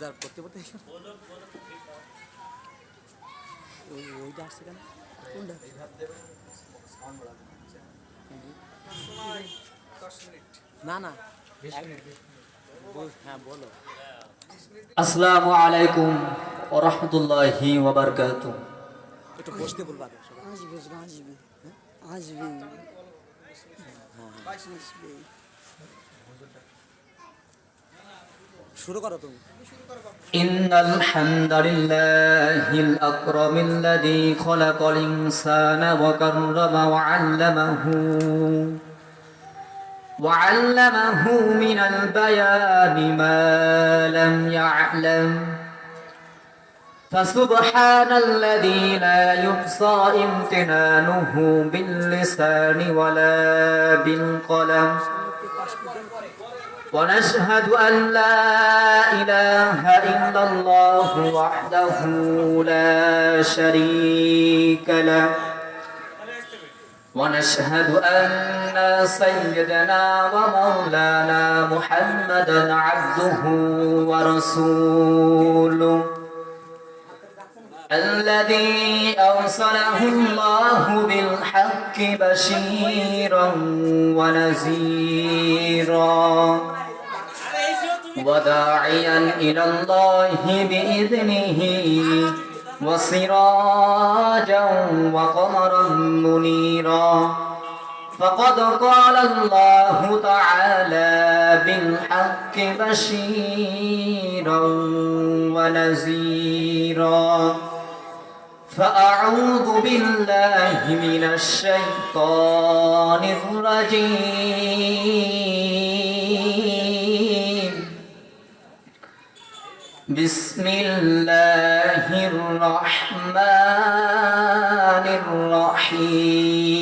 Reserve করতে করতে ওইটা আসছে কেন? কোনটা? না না, হ্যাঁ বলো। আসসালামু আলাইকুম ওয়া রাহমাতুল্লাহি ওয়া বারাকাতুহু। একটু বসতে বলবো আগে সবাই। আসবে আসবে আসবে আসবে। শুরু করো তুমি। ইন্নাল হামদালিল্লাহিল আকরামিল্লাযী খালাকাল ইনসানা ওয়া কাররামা ওয়া 'allamahu মিনাল বায়ানি মা লাম ইয়া'লাম। فسبحان الذي لا يحصى امتنانه باللسان ولا بالقلم ونشهد أن لا إله إلا الله وحده لا شريك له ونشهد أن سيدنا ومولانا محمدا عبده ورسوله الذي أرسله الله بالحق بشيرا ونذيرا وداعيا إلى الله بإذنه وسراجا وقمرا منيرا فقد قال الله تعالى بالحق بشيرا ونذيرا فأعوذ بالله من الشيطان الرجيم بسم الله الرحمن الرحيم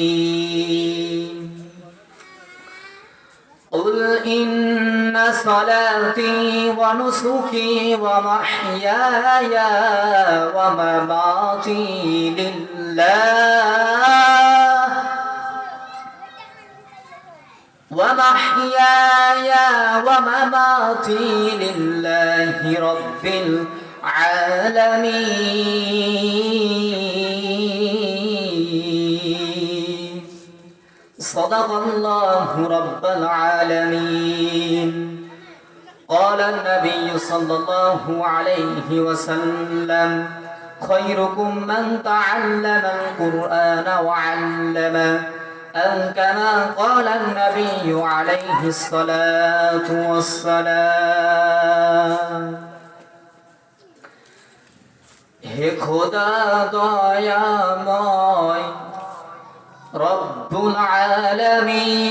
قل إن صلاتي ونسكي ومحياي ومماتي لله رب العالمين صدق الله رب العالمين قال النبي صلى الله عليه وسلم خيركم من تعلم القرآن وعلمه أو كما قال النبي عليه الصلاة والسلام হে খোদা দয়াময় রব্বুল আলামিন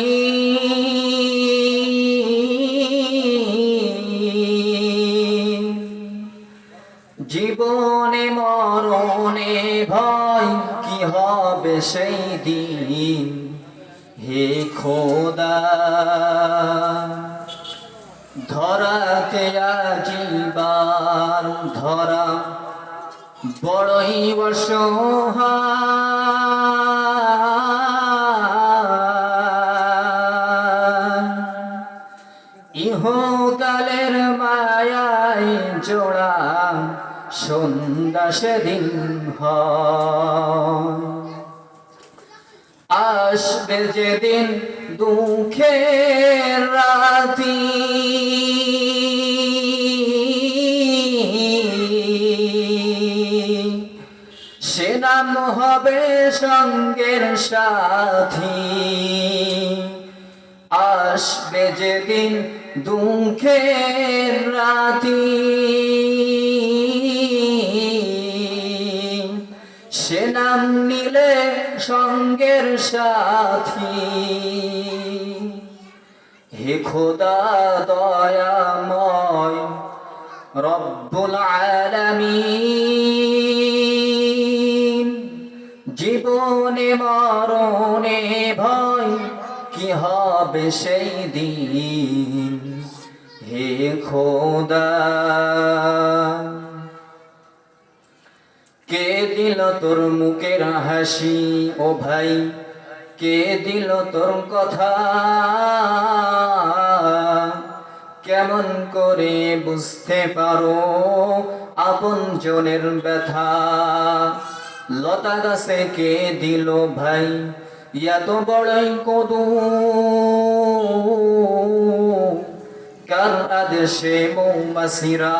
জীবনে মরণে ভয় কি হবে সেই দিন হে খোদা ধরাতে জীবন ধরা বড়ই অসহায় ইহকালের মায়ায় জোড়া সন্ধ্যা সেদিন হয় আসবে যেদিন দুঃখের রাতি সে নাম হবে সঙ্গের সাথী আসবে যেদিন দুঃখের রাতি সে নাম নিলে সঙ্গের সাথী হে খোদা দয়াময় রব্বুল আলামিন জীবনে মরণে ভয় কি হবে সেই দিন হে খোদা কে দিল তোর মুখের হাসি ও ভাই কে দিল তোর কথা কেমন করে বুঝতে পারো আপন জনের ব্যথা? লতা গাছে কে দিল ভাই এত বড়ই কদু? কার আদেশে মৌমাছিরা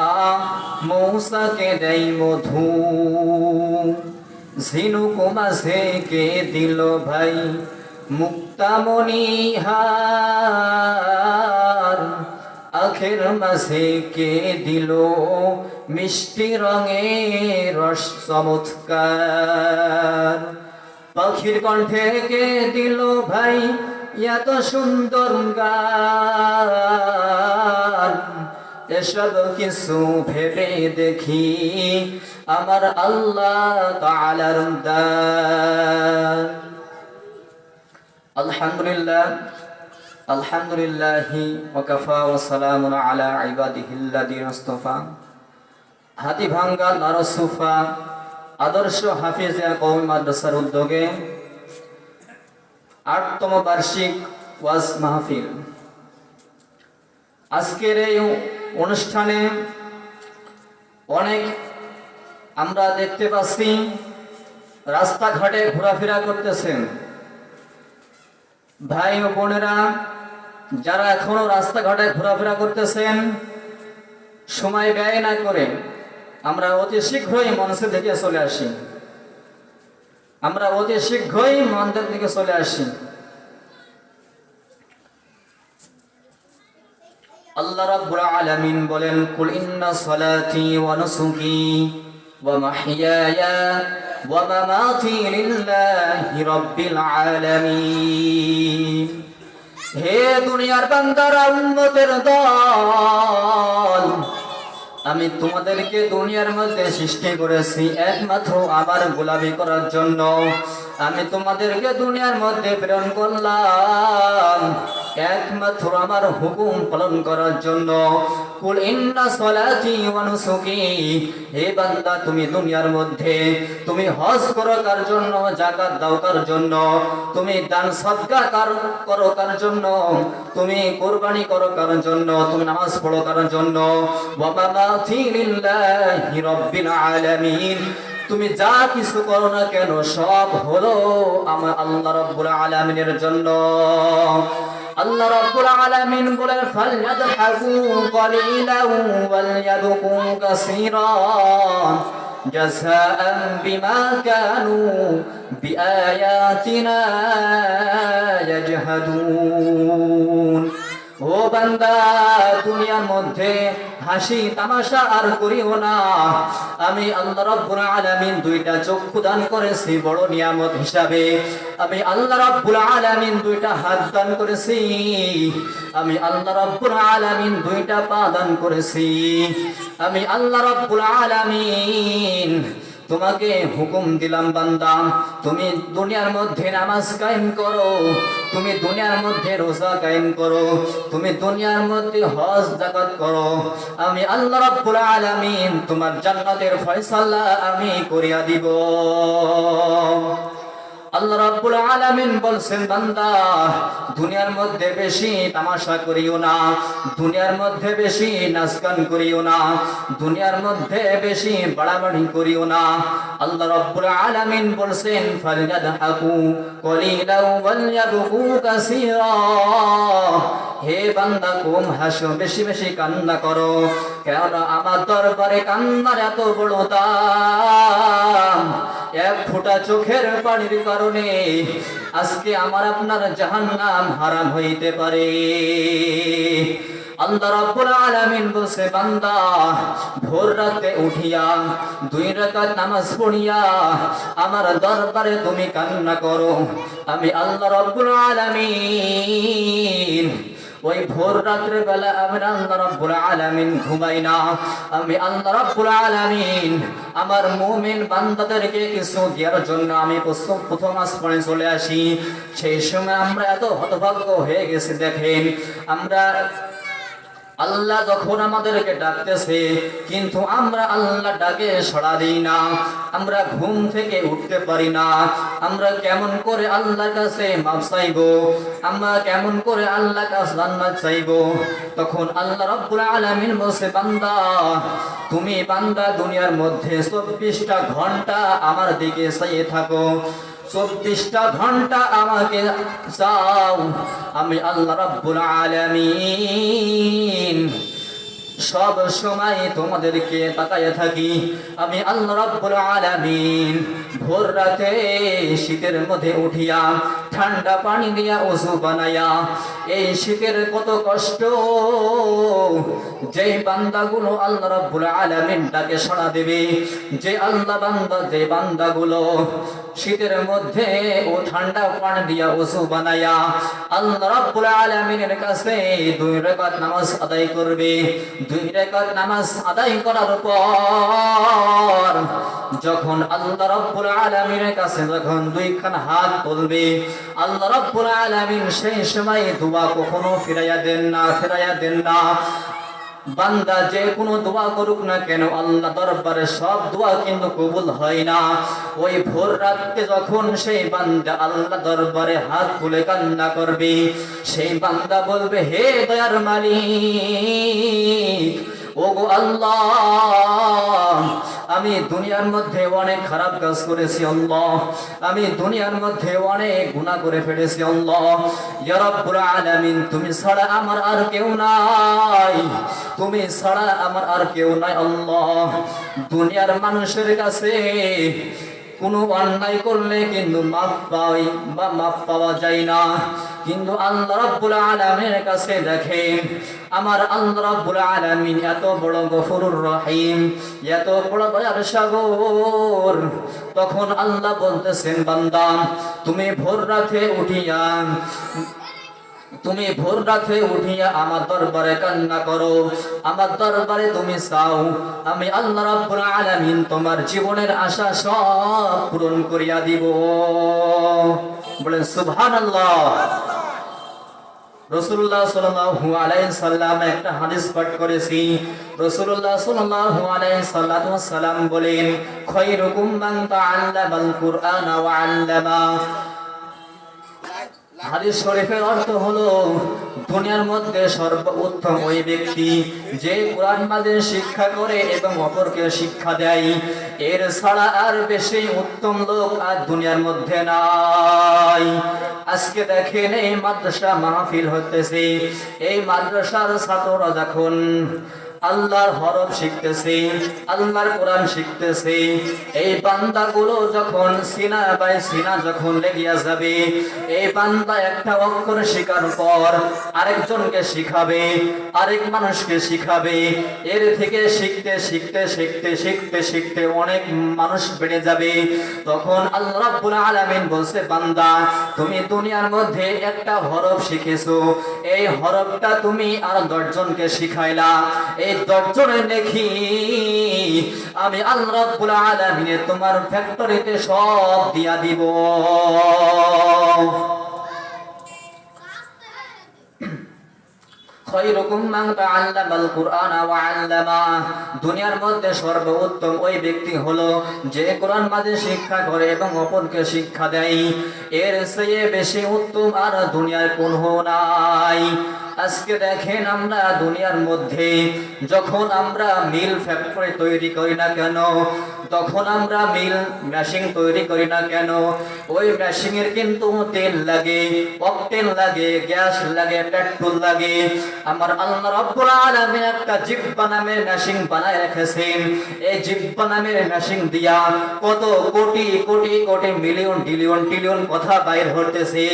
মৌসাকে দেয় মধু? ঝিনুক মাঝে কে দিল ভাই মুক্তামণি হার? আখের মাঝে কে দিল মিষ্টি রঙের রস চমৎকার? পাখির কণ্ঠে কে দিল ভাই এত সুন্দর গান? এসব কিছু ভেবে দেখি আমার আল্লাহ তাআলার দান। আলহামদুলিল্লাহ আলহামদুলিল্লাহি ওয়া কাফা ওয়া সালামুন আলা ইবাদিহিল্লাযিনা ইসতাফা। হাতিভাঙ্গা দারুস-সুফা আদর্শ হাফিজিয়া কওমি মাদ্রাসার উদ্যোগে ৮তম বার্ষিক ওয়াজ মাহফিল। আজকের এই অনুষ্ঠানে অনেক আমরা দেখতে পাচ্ছি রাস্তাঘাটে ঘোরাফেরা করতেছেন ভাই ও বোনেরা। যারা এখনো রাস্তাঘাটে ঘোরাফেরা করতেছেন, সময় ব্যয় না করে আমরা অতি শীঘ্রই মঞ্চের দিকে চলে আসি। আমরা অতি শীঘ্রই মঞ্চের দিকে চলে আসি। আল্লাহ রাব্বুল আলামিন বলেন, কুল ইন্না সালাতি ওয়া নুসুকি ওয়া মাহইয়ায়া ওয়া মামাতি লিল্লাহি রাব্বিল আলামিন। হে দুনিয়ার বান্দারা, উম্মতের দল, আমি তোমাদেরকে দুনিয়ার মধ্যে সৃষ্টি করেছি একমাত্র আমার গোলামি করার জন্য। আমি তোমাদেরকে দুনিয়ার মধ্যে প্রেরণ করলাম একমাত্র আমার হুকুম পালন করার জন্য। কুল ইন্না সালাতি ওয়া নুসুকি, হে বান্দা তুমি দুনিয়ার মধ্যে তুমি হজ করো কার জন্য, যাকাত দাও কার জন্য, তুমি দান সদকা করো কার জন্য, তুমি কুরবানি করো কার জন্য, তুমি নামাজ পড়ো কার জন্য। ওয়া মামাতি লিল্লাহি রাব্বিল আলামিন, তুমি যা কিছু করো না কেন সব হলো আমার আল্লাহ রাব্বুল আলামিনের জন্য। আল্লাহ রাব্বুল আলামিন বলেন, ফালইয়াদহাকু ক্বালিলান ওয়ালইয়াবকু কাসীরান জাযাআন বিমা কানু বিআয়াতিনা ইয়াজহাদুন। ও বান্দা, দুনিয়ার মধ্যে হাসি তামাশা আর করিও না। আমি আল্লাহ রাব্বুল আলামিন দুইটা চক্ষু দান করেছি বড় নিয়ামত হিসাবে। আমি আল্লাহ রাব্বুল আলামিন দুইটা হাত দান করেছি। আমি আল্লাহ রাব্বুল আলামিন দুইটা পা দান করেছি। আমি আল্লাহ রাব্বুল আলামিন তোমাকে হুকুম দিলাম বান্দা, তুমি দুনিয়ার মধ্যে নামাজ কায়েম করো, তুমি দুনিয়ার মধ্যে রোজা কায়েম করো, তুমি দুনিয়ার মধ্যে হজ যাকাত করো। আমি আল্লাহ রাব্বুল আলামিন তোমার জান্নাতের ফয়সালা আমি করিয়া দিব। আল্লাহ রাব্বুল আলামিন বলছেন, বান্দা দুনিয়ার মধ্যে বেশি তামাশা করিও না, দুনিয়ার মধ্যে বেশি নাচ গান করিও না, দুনিয়ার মধ্যে বেশি বাড়াবাড়ি করিও না। আল্লাহ রাব্বুল আলামিন বলছেন, ফালইয়াদহাকু ক্বালিলান ওয়ালইয়াবকু কাসীরা। হে বান্দা, কম হাসো, বেশি বেশি কান্না করো, কেন আমার দরবারে কান্নার এত বড় দাম। এক ফোঁটা চোখের পানির কারণে আজকে আমার আপনার জাহান্নাম হারাম হইতে পারে। আল্লাহ রাব্বুল আলামিন বলছে, বান্দা ভোর রাতে উঠিয়া 2 রাকাত নামাজ পড়িয়া আমার দরবারে তুমি কান্না করো। আমি আল্লাহ রাব্বুল আলামিন ওই ভোর রাত্রে বেলা আমি আল্লাহ রাব্বুল আলামিন ঘুমাই না। আমি আল্লাহ রাব্বুল আলামিন আমার মুমিন বান্দাদেরকে কিছু দেওয়ার জন্য আমি প্রথম আসমানে চলে আসি। সেই সময় আমরা এত হতভাগ্য হয়ে গেছি। দেখেন, আমরা আল্লাহ যখন আমাদেরকে ডাকতেছে কিন্তু আমরা আল্লাহ ডাকে সাড়া দিই না, আমরা ঘুম থেকে উঠতে পারি না, আমরা কেমন করে আল্লাহর কাছে মাফ চাইবো, আমরা কেমন করে আল্লাহর কাছে জান্নাত চাইবো? তখন আল্লাহ রাব্বুল আলামিন বলছে, বান্দা তুমি বান্দা দুনিয়ার মধ্যে 24টা ঘন্টা আমার দিকে চেয়ে থাকো, 24টা ঘন্টা আমাকে চাও, আমি আল্লাহ রাব্বুল আলামিন সব সময় তোমাদেরকে তাকায় থাকি। আমি আল্লাহ রাব্বুল আলামিন ভোর রাতে শীতের মধ্যে উঠিয়া ঠান্ডা পানি দিয়া ওযু বানায়া, এই শীতের কত কষ্ট, যেই বান্দাগুলো আল্লাহ রাব্বুল আলামিন ডাকে সাড়া দেবে, যে বান্দাগুলো শীতের মধ্যে ও ঠান্ডা পানি দিয়া ওযু বানায়া আল্লাহ রাব্বুল আলামিনের কাছে 2 রাকাত নামাজ আদায় করবে, 2 রাকাত নামাজ আদায় করার পর যখন আল্লাহ রাব্বুল আলামিনের কাছে যখন 2 খান হাত তুলবে, আল্লাহ রাব্বুল আলামিন সেই সময় দোয়া কখনো ফিরাইয়া দেন না। বান্দা যে কোনো দোয়া করুক না কেন আল্লাহ দরবারে সব দোয়া কিন্তু কবুল হয় না। ওই ভোর রাতে যখন সেই বান্দা আল্লাহ দরবারে হাত তুলে কান্না করবে, সেই বান্দা বলবে, হে দয়ার মালিক, ওগো আল্লাহ, আমি দুনিয়ার মধ্যে অনেক খারাপ কাজ করেছি আল্লাহ, আমি দুনিয়ার মধ্যে অনেক গুনাহ করে ফেলেছি আল্লাহ, ইয়া রাব্বুল আলামিন তুমি ছাড়া আমার আর কেউ নাই, তুমি ছাড়া আমার আর কেউ নাই আল্লাহ। দুনিয়ার মানুষের কাছে কোনো অন্যায় করলে কিন্তু মাফ পাওয়া যায় না, কিন্তু আল্লাহ রাব্বুল আলামিনের কাছে দেখেন, আমার আল্লাহ রাব্বুল আলামিন এত বড় গফুরুর রহিম, এত বড় দয়ার সাগর। তখন আল্লাহ বলতেছেন, বান্দা তুমি ভোর রাতে উঠিয়া আমার দরবারে কান্না করো, আমার দরবারে তুমি চাও, আমি আল্লাহ রাব্বুল আলামিন তোমার জীবনের আশা সব পূরণ করিয়া দিব। বলেন সুবহানাল্লাহ। রাসূলুল্লাহ সাল্লাল্লাহু আলাইহি সাল্লাম একটা হাদিস পাঠ করেছি। রাসূলুল্লাহ সাল্লাল্লাহু আলাইহি সাল্লাম বলেন, খায়রুকুম মান তাআল্লামাল কুরআনা ওয়া আল্লামা। হাদিস শরীফের অর্থ হলো, দুনিয়ার মধ্যে সর্বোত্তম ওই ব্যক্তি যে কোরআন মাজিদ শিক্ষা করে এবং অপরকে শিক্ষা দেয়, এর ছাড়া আর বেশি উত্তম লোক আর দুনিয়ার মধ্যে নাই। আজকে দেখেন এই মাদ্রাসা মাহফিল হতেছে, এই মাদ্রাসার ছাত্ররা যখন আল্লাহর হরফ শিখতেছে, আল্লাহর কোরআন শিখতেছে, এই বান্দাগুলো যখন সিনা বাই সিনা যখন লেগিয়া যাবে, এই বান্দা একটা অক্ষর শেখার পর আরেকজনকে শিখাবে, আরেক মানুষকে শিখাবে, এর থেকে শিখতে শিখতে শিখতে শিখতে শিখতে অনেক মানুষ বেড়ে যাবে। তখন আল্লাহ রাব্বুল আলামিন বলছে, বান্দা তুমি দুনিয়ার মধ্যে একটা হরফ শিখেছো, এই হরফটা তুমি আর 10 জনকে শিখাইলা, এই 10 জনের নেকি আমি আল্লাহ রাব্বুল আলামিন তোমার ফ্যাক্টরিতে সব দিয়া দিব। খায়রুকুম মান তাআল্লামাল কুরআনা ওয়া আল্লামা। দুনিয়ার মধ্যে সর্বোত্তম ওই ব্যক্তি হলো যে কোরআন মাজিদ শিক্ষা করে এবং অপরকে শিক্ষা দেয়, এর চেয়ে বেশি উত্তম আর দুনিয়ার কোনো নাই। আজকে দেখেন আমরা দুনিয়ার মধ্যে যখন আমরা মিল ফ্যাক্টরি তৈরি করি না কেন, তখন আমরা মিল মেশিন তৈরি করি না কেন, ওই মেশিনের কিন্তু তেল লাগে, অকটেন লাগে, গ্যাস লাগে, পেট্রোল লাগে। আমার আল্লাহ রাব্বুল আলামিন একটা জিহ্বা নামের মেশিন বানায় রেখেছেন, এই জিহ্বা নামের মেশিন দিয়া কত crore crore crore million trillion trillion কথা বাইর হতেছে।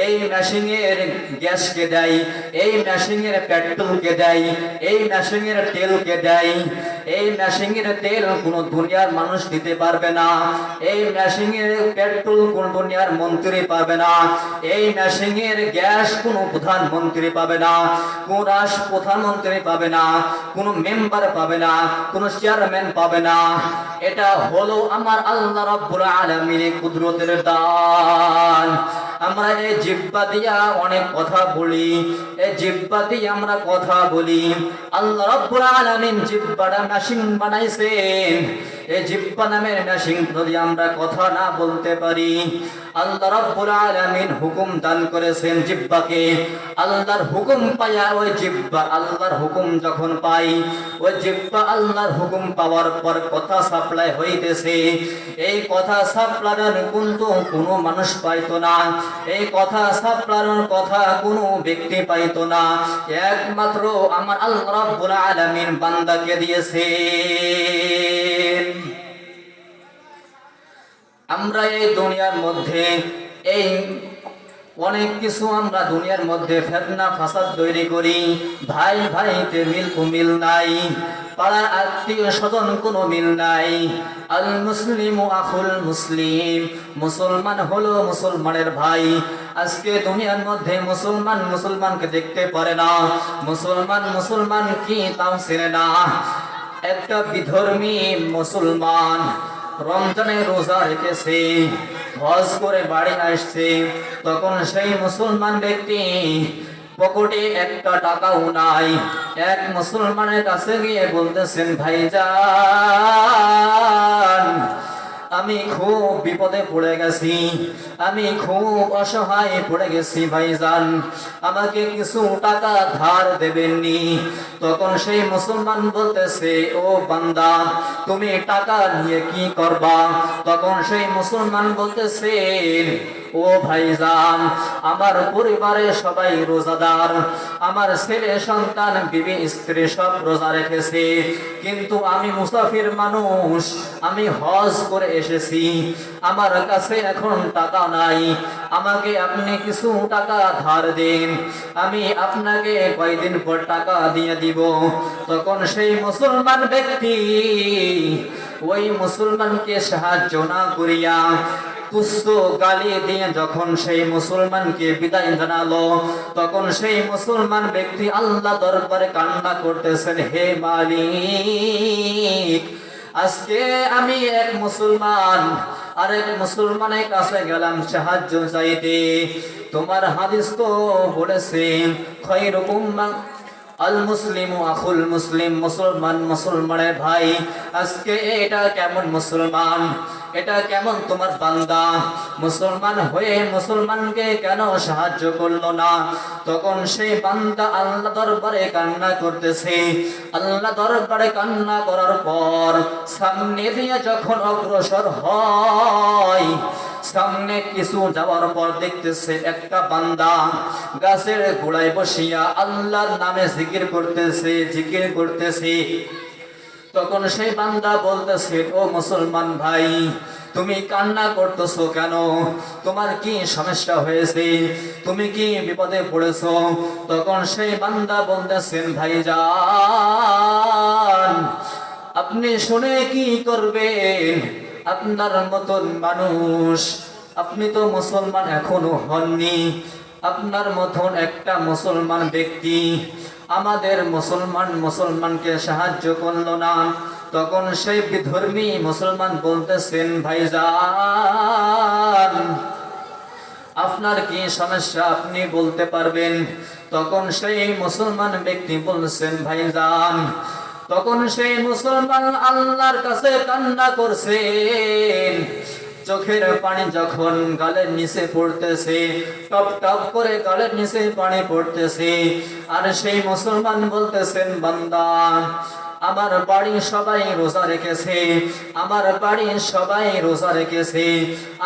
এই মেশিনের গ্যাসকে দেয়, এই মেশিনের পেট্রোলকে দেয়, এই মেশিনের তেলকে দেয়। এই মেশিনের তেল কোন দুনিয়ার মানুষ দিতে পারবে না, এই মেশিনের পেট্রোল কোন দুনিয়ার মন্ত্রী পাবে না, এই মেশিনের গ্যাস কোন প্রধানমন্ত্রী পাবে না, কোন রাষ্ট্র প্রধানমন্ত্রী পাবে না, কোন মেম্বার পাবে না, কোন চেয়ারম্যান পাবে না। এটা হলো আমার আল্লাহ রাব্বুল আলামিনের কুদরতের দান। আমরা এই জিহ্বা দিয়া অনেক কথা বলি, এই জিহ্বা দিয়ে আমরা কথা বলি। আল্লাহ রাব্বুল আলামিন জিহ্বাটা মেশিন বানাইছেন। এই জিহ্বা নামের মেশিন যদি আমরা কথা না বলতে পারি, আল্লাহ রাব্বুল আলামিন হুকুম দান করেছেন জিহ্বাকে। আল্লাহর হুকুম পায়া ওই জিহ্বা আল্লাহর হুকুম যখন পাই, ওই জিহ্বা আল্লাহর হুকুম পাওয়ার পর কথা সাপ্লাই হইতেছে। এই কথা সাপ্লানোর কিন্তু কোনো মানুষ পাইতো না, এই কথা সাপ্লানোর কথা কোনো ব্যক্তি পাইতো না, একমাত্র আমার আল্লাহ রাব্বুল আলামিন বান্দাকে দিয়েছে। আমরা এই দুনিয়ার মধ্যে এই অনেক কিছু আমরা দুনিয়ার মধ্যে ফিতনা ফাসাদ তৈরি করি। ভাই ভাইতে মিল নাই, পাড়ার আত্মীয় স্বজন কোনো মিল নাই। আল মুসলিমু আখুল মুসলিম, মুসলমান হলো মুসলমানের ভাই। আজকে দুনিয়ার মধ্যে মুসলমান মুসলমানকে দেখতে পারে না, মুসলমান কি তাও চেনে না। একটা বিধর্মী মুসলমান রমজানে রোজা রেখেছে, হজ করে বাড়ি আসছে, তখন সেই মুসলমান ব্যক্তি পকেটে একটা টাকাও নাই। এক মুসলমানের কাছে গিয়ে বলতেছেন, ভাইজান আমি খুব বিপদে পড়ে গেছি, আমি খুব অসহায় পড়ে গেছি ভাইজান, আমাকে কিছু টাকা ধার দেবেননি? তখন সেই মুসলমান বলতেছে, ও বান্দা তুমি টাকা নিয়ে কি করবা? তখন সেই মুসলমান বলতেছে, ও ভাইজান আমার পরিবারে সবাই রোজাদার, আমার ছেলে সন্তান বিবি স্ত্রী সব রোজা রেখেছে, কিন্তু আমি মুসাফির মানুষ, আমি হজ করে এসেছি, আমার কাছে এখন টাকা নাই, আমাকে আপনি কিছু টাকা ধার দিন, আমি আপনাকে কয়দিন পর টাকা দিয়ে দিব। তখন সেই মুসলমান ব্যক্তি ওই মুসলমানকে সাহায্য না করিয়া তুচ্ছ গালি দিয়ে যখন সেই মুসলমানকে বিদায় জানালো, তখন সেই মুসলমান ব্যক্তি আল্লাহ দরবারে কান্না করতেছেন, হে মালিক আজকে আমি এক মুসলমান আরেক মুসলমানের কাছে গেলাম সাহায্য চাইতে, তোমার হাদিস তো বলেছে খায়রুকুম আল মুসলিমু আখুল মুসলিম, মুসলমান মুসলমানের ভাই। আজকে এটা কেমন মুসলমান, এটা কেমন তোমার বান্দা, মুসলমান হয়ে মুসলমানকে কেন সাহায্য করলো না? তখন সেই বান্দা আল্লাহ দরবারে কান্না করতেছে। আল্লাহ দরবারে কান্না করার পর সামনে দিয়ে যখন অগ্রসর হয়, সামনে কিছু যাওয়ার পর দেখতেছে একটা বান্দা গাছের গোড়ায় বসিয়া আল্লাহর নামে জিকির করতেছে। তখন সেই বান্দা বলতেছে, ও মুসলমান ভাই তুমি কান্না করতেছো কেন? তোমার কি সমস্যা হয়েছে? তুমি কি বিপদে পড়েছো? তখন সেই বান্দা বলতেছেন, ভাইজান আপনি শুনে কি করবেন? আপনার মতন মানুষ, আপনি তো মুসলমান এখনো হননি, আপনার মতন একটা মুসলমান ব্যক্তি আমাদের মুসলমানকে সাহায্য করলো না। তখন সেই বিধর্মী মুসলমান বলতেছেন, ভাইজান আপনার কি সমস্যা আপনি বলতে পারবেন? তখন সেই মুসলমান ব্যক্তি বলছেন, ভাইজান, তখন সেই মুসলমান আল্লাহর কাছে কান্না করছেন, চোখের পানি যখন গালের নিচে পড়তেছে, টপ টপ করে গালের নিচে পানি পড়তেছে, আর সেই মুসলমান বলতেছেন, বান্দা আমার বাড়ি সবাই রোজা রেখেছে, আমার বাড়ি সবাই রোজা রেখেছে,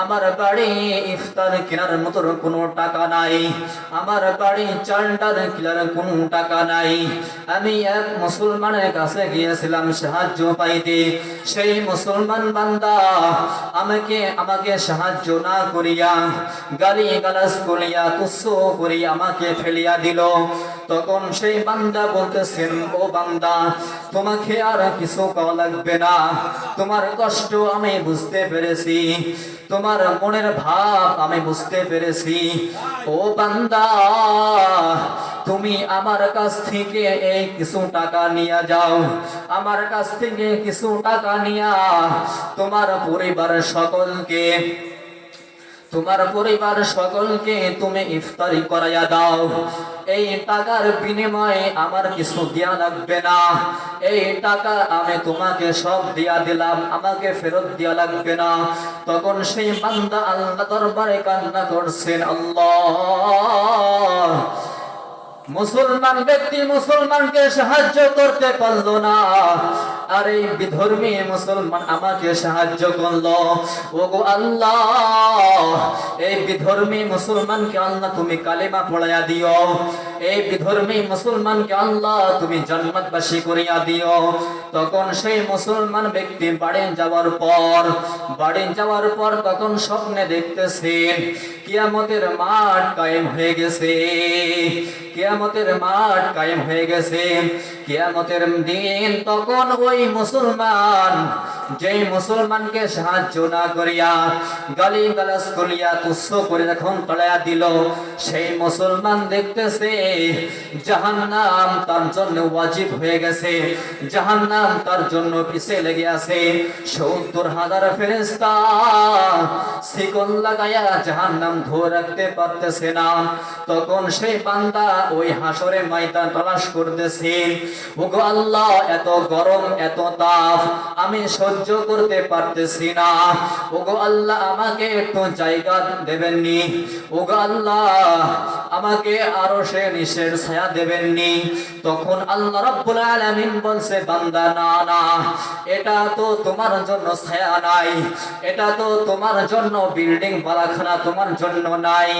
আমার বাড়ি ইফতার কেনার মতো কোনো টাকা নাই, আমার বাড়ি চালটার কেনার কোনো টাকা নাই। আমি এক মুসলমানের কাছে গিয়েছিলাম সাহায্য পাইতে, সেই মুসলমান বান্দা আমাকে সাহায্য না করিয়া গালি গালাজ করিয়া তুচ্ছ করিয়া আমাকে ফেলিয়া দিল। তখন সেই বান্দা বলতেছেন, ও বান্দা তোমাকে আর কিছু কওয়া লাগবে না, তোমার কষ্ট আমি বুঝতে পেরেছি, তোমার মনের ভাব আমি বুঝতে পেরেছি। ও বান্দা তুমি আমার কাছ থেকে এই কিছু টাকা নিয়ে যাও, আমার কাছ থেকে কিছু টাকা নিয়া তোমার পরিবারের সকলকে তোমার পরিবার সকলকে তুমি ইফতারি করাইয়া দাও। এই টাকার বিনিময়ে আমার কিছু দেয়া লাগবে না, এই টাকা আমি তোমাকে সব দিয়া দিলাম, আমাকে ফেরত দেয়া লাগবে না। তখন সেই বান্দা আল্লাহ দরবারে কান্না করছেন, আল্লাহ, মুসলমান ব্যক্তি মুসলমানকে সাহায্য করতে পারলো না, আর এই বিধর্মী মুসলমান আমাকে সাহায্য করলো। ওগো আল্লাহ, এই বিধর্মী মুসলমানকে আল্লাহ তুমি কালেমা পড়াইয়া দিও, এই বিধর্মী মুসলমানকে আল্লাহ তুমি জান্নাতবাসী করিয়া দিও। তখন সেই মুসলমান ব্যক্তি বাড়ি যাওয়ার পর তখন স্বপ্নে দেখতেছেন কিয়ামতের মাঠ কায়েম হয়ে গেছে, কিয়ামতের মাঠ কায়েম হয়ে গেছে, কিয়ামতের দিন। তখন ওই মুসলমান, যেই মুসলমানকে সাহায্য না করিয়া গালি গালাজ করিয়া তুচ্ছ করে যখন তলাইয়া দিল, সেই মুসলমান দেখতেছে জাহান্নাম তার জন্য ওয়াজিব হয়ে গেছে, জাহান্নাম তার জন্য পিছে লেগে আছে। ৭০,০০০ ফেরেশতা শিকল লাগাইয়া জাহান্নাম ধরে রাখতে পারতেছে না। তখন সেই বান্দা ওই হাসরে ময়দান তালাশ করতেছেন, ওগো আল্লাহ, এত গরম এত তাপ আমি সহ্য করতে পারতেছি না, ওগো আল্লাহ আমাকে একটু জায়গা দেবেননি, ওগো আল্লাহ আমাকে আরো সে নিশের ছায়া দেবেননি। তখন আল্লাহ রাব্বুল আলামিন বলছে, বান্দা না না, এটা তো তোমার জন্য ছায়া নাই, এটা তো তোমার জন্য বিল্ডিং বালাখানা তোমার জন্য নাই।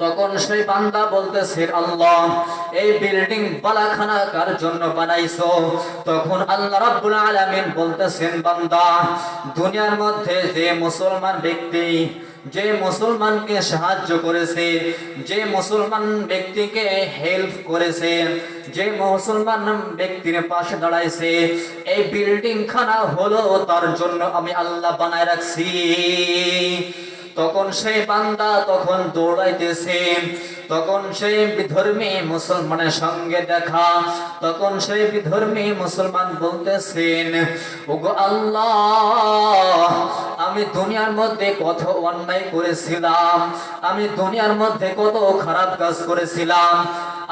তখন সেই বান্দা বলতেছে, আল্লাহ এই বিল্ডিং বালাখানা কার জন্য বানাইছো? তখন আল্লাহ রাব্বুল আলামিন বলতেছেন, বান্দা দুনিয়ার মধ্যে যে মুসলমান ব্যক্তি যে মুসলমানকে সাহায্য করেছে, যে মুসলমান ব্যক্তিকে হেল্প করেছে, যে মুসলমান ব্যক্তির পাশে দাঁড়াইছে, এই বিল্ডিং খানা হলো তার জন্য আমি আল্লাহ বানায় রাখছি। তখন সেই বান্দা তখন দৌড়াইতেছে, তখন সেই বিধর্মী মুসলমানের সঙ্গে দেখা। তখন সেই বিধর্মী মুসলমান বলতেছেন, ওগো আল্লাহ, আমি দুনিয়ার মধ্যে কত অন্যায় করেছিলাম, আমি দুনিয়ার মধ্যে কত খারাপ কাজ করেছিলাম,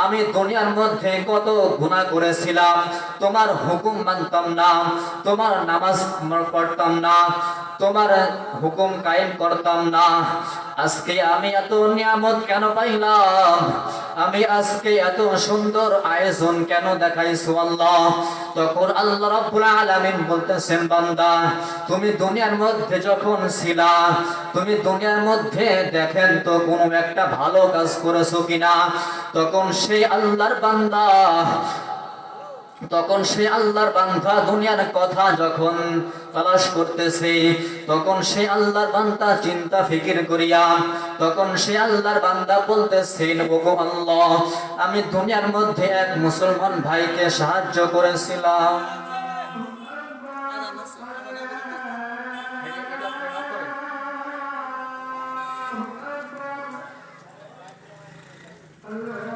আমি দুনিয়ার মধ্যে কত গুনাহ করেছিলাম, তোমার হুকুম মানতাম না, তোমার নামাজ পড়তাম না, তোমার হুকুম কায়েম করতাম না। আজকে আমি এত নিয়ামত কেন পাইলাম, আমি আজকে এত সুন্দর আয়োজন কেন দেখাইছো আল্লাহ? তখন আল্লাহ রাব্বুল আলামিন বলতেছেন, বান্দা তুমি দুনিয়ার মধ্যে যখন ছিলা, তুমি দুনিয়ার মধ্যে দেখেন তো কোনো একটা ভালো কাজ করেছো কিনা? তখন সেই আল্লাহর বান্দা দুনিয়ার কথা যখন তালাশ করতেছে, তখন সে আল্লাহর বান্দা চিন্তা ফিকির করিয়া তখন সে আল্লাহর বান্দা বলতেছেন, ওগো আল্লাহ, আমি দুনিয়ার মধ্যে এক মুসলমান ভাইকে সাহায্য করেছিলাম। Allah